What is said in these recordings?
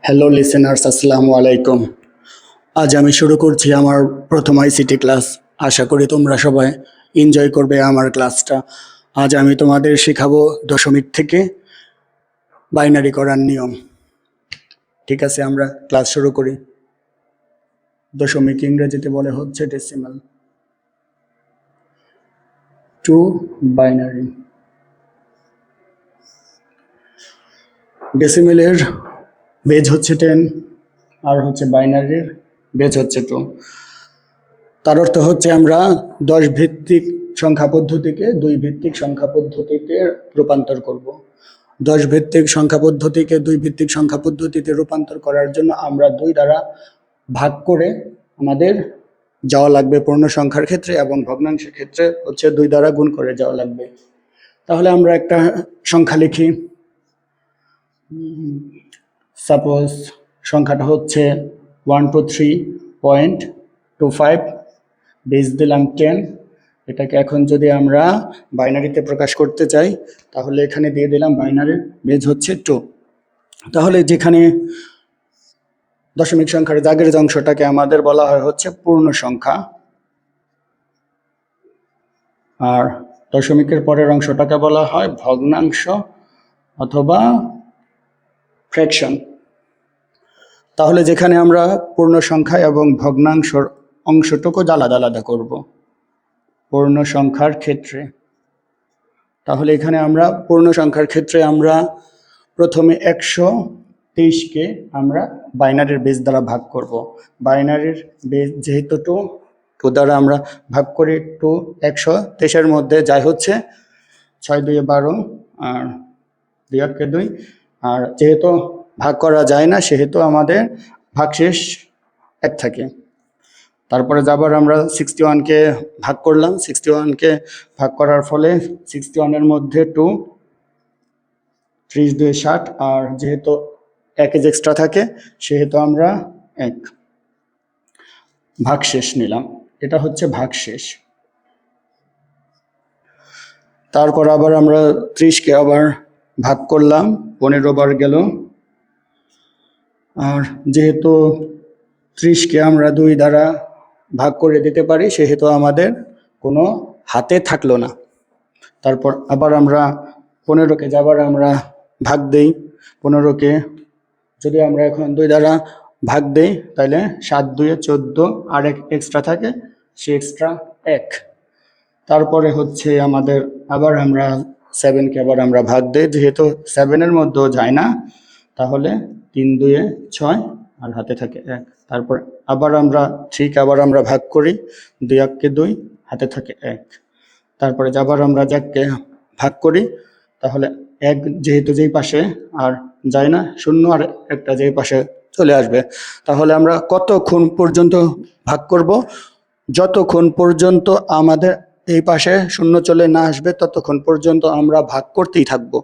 Hello listeners, আসসালামু আলাইকুম। আজ আমি শুরু করছি আমার প্রথম আইসিটি ক্লাস। আশা করি তোমরা সবাই এনজয় করবে আমার ক্লাসটা। আজ আমি তোমাদের শেখাবো দশমিক থেকে বাইনারি করার নিয়ম। ঠিক আছে, আমরা ক্লাস শুরু করি। দশমিক ইংরেজিতে বলে হচ্ছে ডেসিমাল, টু বাইনারি। ডেসিমেলের বেজ হচ্ছে 10 আর হচ্ছে বাইনারির বেজ হচ্ছে 2। তার অর্থ হচ্ছে আমরা 10 ভিত্তিক সংখ্যা পদ্ধতিকে 2 ভিত্তিক সংখ্যা পদ্ধতিতে রূপান্তর করব। 10 ভিত্তিক সংখ্যা পদ্ধতিকে 2 ভিত্তিক সংখ্যা পদ্ধতিতে রূপান্তর করার জন্য আমরা 2 দ্বারা ভাগ করে আমাদের যাওয়া লাগবে পূর্ণ সংখ্যার ক্ষেত্রে, এবং ভগ্নাংশের ক্ষেত্রে হচ্ছে 2 দ্বারা গুণ করে যাওয়া লাগবে। তাহলে আমরা একটা সংখ্যা লিখি। সাপোজ সংখ্যাটা হচ্ছে 123.25, বেজ দিলাম 10। এটাকে এখন যদি আমরা বাইনারিতে প্রকাশ করতে চাই তাহলে এখানে দিয়ে দিলাম বাইনারির বেজ হচ্ছে 2। তাহলে যেখানে দশমিক সংখ্যার দাগের যে অংশটাকে আমাদের বলা হয় হচ্ছে পূর্ণ সংখ্যা, আর দশমিকের পরের অংশটাকে বলা হয় ভগ্নাংশ অথবা ফ্র্যাকশন। তাহলে যেখানে আমরা পূর্ণ সংখ্যা এবং ভগ্নাংশর অংশটুকু আলাদা আলাদা করব পূর্ণ সংখ্যার ক্ষেত্রে। তাহলে এখানে আমরা পূর্ণ সংখ্যার ক্ষেত্রে আমরা প্রথমে 123কে আমরা বাইনারির বেজ দ্বারা ভাগ করব। বাইনারির বেজ যেহেতু 2 দ্বারা আমরা ভাগ করি 2 123-এর মধ্যে যাই হচ্ছে 6 2 12 আর 2 1 2। আর যেহেতু ভাগ করা যায় না সেহেতু আমাদের ভাগশেষ 1 থাকে। তারপরে যাবার আমরা 61কে ভাগ করলাম। 61কে ভাগ করার ফলে 61-এর মধ্যে 2, 30 2 60, আর যেহেতু 1 এক্সট্রা থাকে সেহেতু আমরা 1 ভাগশেষ নিলাম। এটা হচ্ছে ভাগশেষ। তারপর আবার আমরা 30কে আবার ভাগ করলাম, 15 বার গেল। আর যেহেতু 30কে আমরা 2 দ্বারা ভাগ করে দিতে পারি সেহেতু আমাদের কোনো হাতে থাকলো না। তারপর আবার আমরা 15কে যাবার আমরা ভাগ দেই। 15কে যদি আমরা এখন 2 দ্বারা ভাগ দেই তাহলে 7 2 14, আর 1 এক্সট্রা থাকে, সে এক্সট্রা 1। তারপরে হচ্ছে আমাদের আবার আমরা 7কে আবার আমরা ভাগ দেই, যেহেতু 7-এর মধ্যেও যায় না তাহলে 3 2 6, আর হাতে থাকে 1। তারপর আবার আমরা 3কে আবার আমরা ভাগ করি, 2 1 2, হাতে থাকে 1। তারপরে আবার আমরা যাকে ভাগ করি তাহলে 1 যেহেতু যেই পাশে আর যায় না, 0 আর একটা যেই পাশে চলে আসবে। তাহলে আমরা কতক্ষণ পর্যন্ত ভাগ করব? যতক্ষণ পর্যন্ত আমাদের এই পাশে 0 চলে না আসবে ততক্ষণ পর্যন্ত আমরা ভাগ করতেই থাকবো।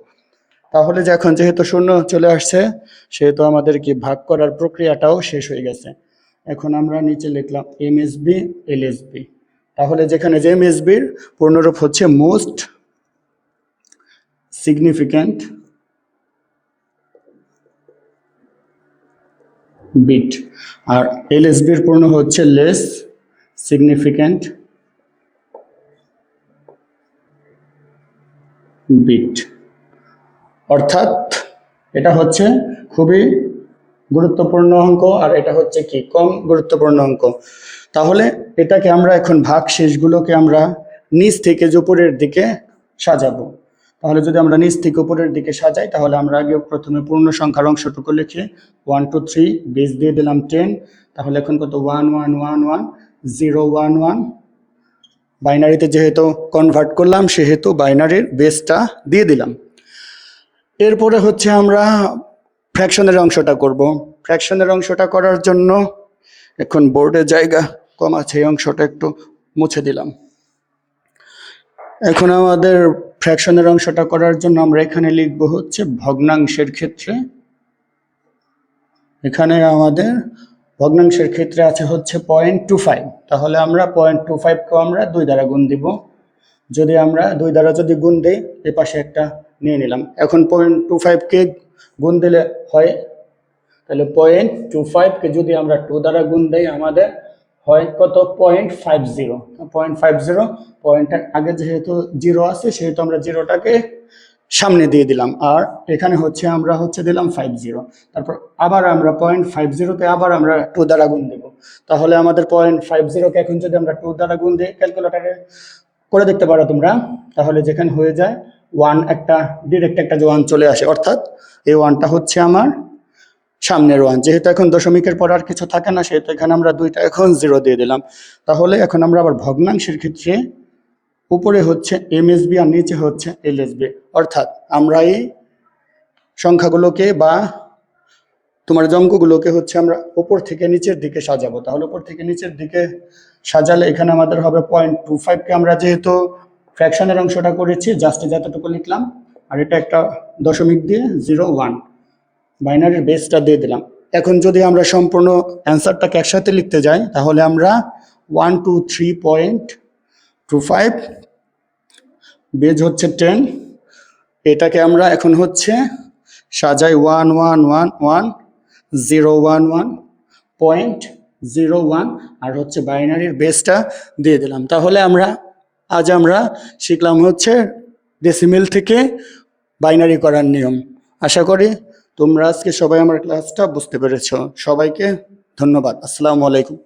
তাহলে যখন যেহেতু 0 চলে আসছে সেহেতু আমাদের কি ভাগ করার প্রক্রিয়াটাও শেষ হয়ে গেছে। এখন আমরা নিচে লিখলাম এমএসবি এলএসবি। তাহলে যেখানে যে এমএসবির পূর্ণরূপ হচ্ছে মোস্ট সিগনিফিক্যান্ট বিট, আর এলএসবির পূর্ণ হচ্ছে লেস সিগনিফিক্যান্ট বিট। অর্থাৎ এটা হচ্ছে খুবই গুরুত্বপূর্ণ অঙ্ক আর এটা হচ্ছে কি কম গুরুত্বপূর্ণ অঙ্ক। তাহলে এটাকে আমরা এখন ভাগ শেষগুলোকে আমরা নিচ থেকে উপরের দিকে সাজাবো। তাহলে যদি আমরা নিচ থেকে উপরের দিকে সাজাই তাহলে আমরা আগে প্রথমে পূর্ণ সংখ্যার অংশটুকু লিখে 1 2 3 বেজ দিয়ে দিলাম 10। তাহলে এখন কত 1 1 1 1 0 1 1। বাইনারিতে যেহেতু কনভার্ট করলাম সেহেতু বাইনারির বেজটা দিয়ে দিলাম। এরপরে হচ্ছে আমরা ফ্র্যাকশনের অংশটা করব। ফ্র্যাকশনের অংশটা করার জন্য এখন বোর্ডে জায়গা কম আছে, এই অংশটা একটু মুছে দিলাম। এখন আমাদের ফ্র্যাকশনের অংশটা করার জন্য আমরা এখানে লিখব হচ্ছে ভগ্নাংশের ক্ষেত্রে। এখানে আমাদের ভগ্নাংশের ক্ষেত্রে আছে হচ্ছে 0.25। তাহলে আমরা 0.25কে আমরা 2 দ্বারা গুণ দিব। যদি আমরা 2 দ্বারা যদি গুণ দেই, এ পাশে একটা নিয়ে নিলাম। এখন 0.25কে গুণ দিলে হয় তাহলে 0.25 কে যদি আমরা 2 দ্বারা গুণ দেই আমাদের হয় কত 0.50। 0.50 পয়েন্টের আগে যেহেতু 0 আছে সেহেতু আমরা জিরোটাকে সামনে দিয়ে দিলাম, আর এখানে হচ্ছে আমরা দিলাম 50। তারপর আবার আমরা 0.50-তে আবার আমরা 2 দ্বারা গুণ দেব। তাহলে আমাদের 0.50-কে এখন যদি আমরা 2 দ্বারা গুণ দিই, ক্যালকুলেটারে করে দেখতে পারো তোমরা, তাহলে যেখানে হয়ে যায় 1 একটা ডিরেক্ট একটা যে 1 চলে আসে, অর্থাৎ এই 1টা হচ্ছে আমার সামনের 1। যেহেতু এখন দশমিকের পর আর কিছু থাকে না সেহেতু এখানে আমরা 2টা এখন 0 দিয়ে দিলাম। তাহলে এখন আমরা আবার ভগ্নাংশের ক্ষেত্রে উপরে হচ্ছে এমএসবি আর নিচে হচ্ছে এলএসবি, অর্থাৎ আমরা এই সংখ্যাগুলোকে বা তোমার অঙ্কগুলোকে হচ্ছে আমরা উপর থেকে নিচের দিকে সাজাবো। তাহলে উপর থেকে নিচের দিকে সাজালে এখানে আমাদের হবে 0.25কে আমরা যেহেতু ফ্র্যাকশনের অংশটা করেছি জাস্ট যতটুকু লিখলাম, আর এটা একটা দশমিক দিয়ে 0.1 বাইনারির বেসটা দিয়ে দিলাম। এখন যদি আমরা সম্পূর্ণ অ্যান্সারটাকে একসাথে লিখতে যাই তাহলে আমরা 123.25 বেজ হচ্ছে 10, এটাকে আমরা এখন হচ্ছে সাজাই 1111011.01 আর হচ্ছে বাইনারির বেসটা দিয়ে দিলাম। তাহলে আজ আমরা শিখলাম হচ্ছে ডেসিমেল থেকে বাইনারি করার নিয়ম। আশা করি তোমরা আজকে সবাই আমার ক্লাসটা বুঝতে পেরেছো। সবাইকে ধন্যবাদ। আসসালামু আলাইকুম।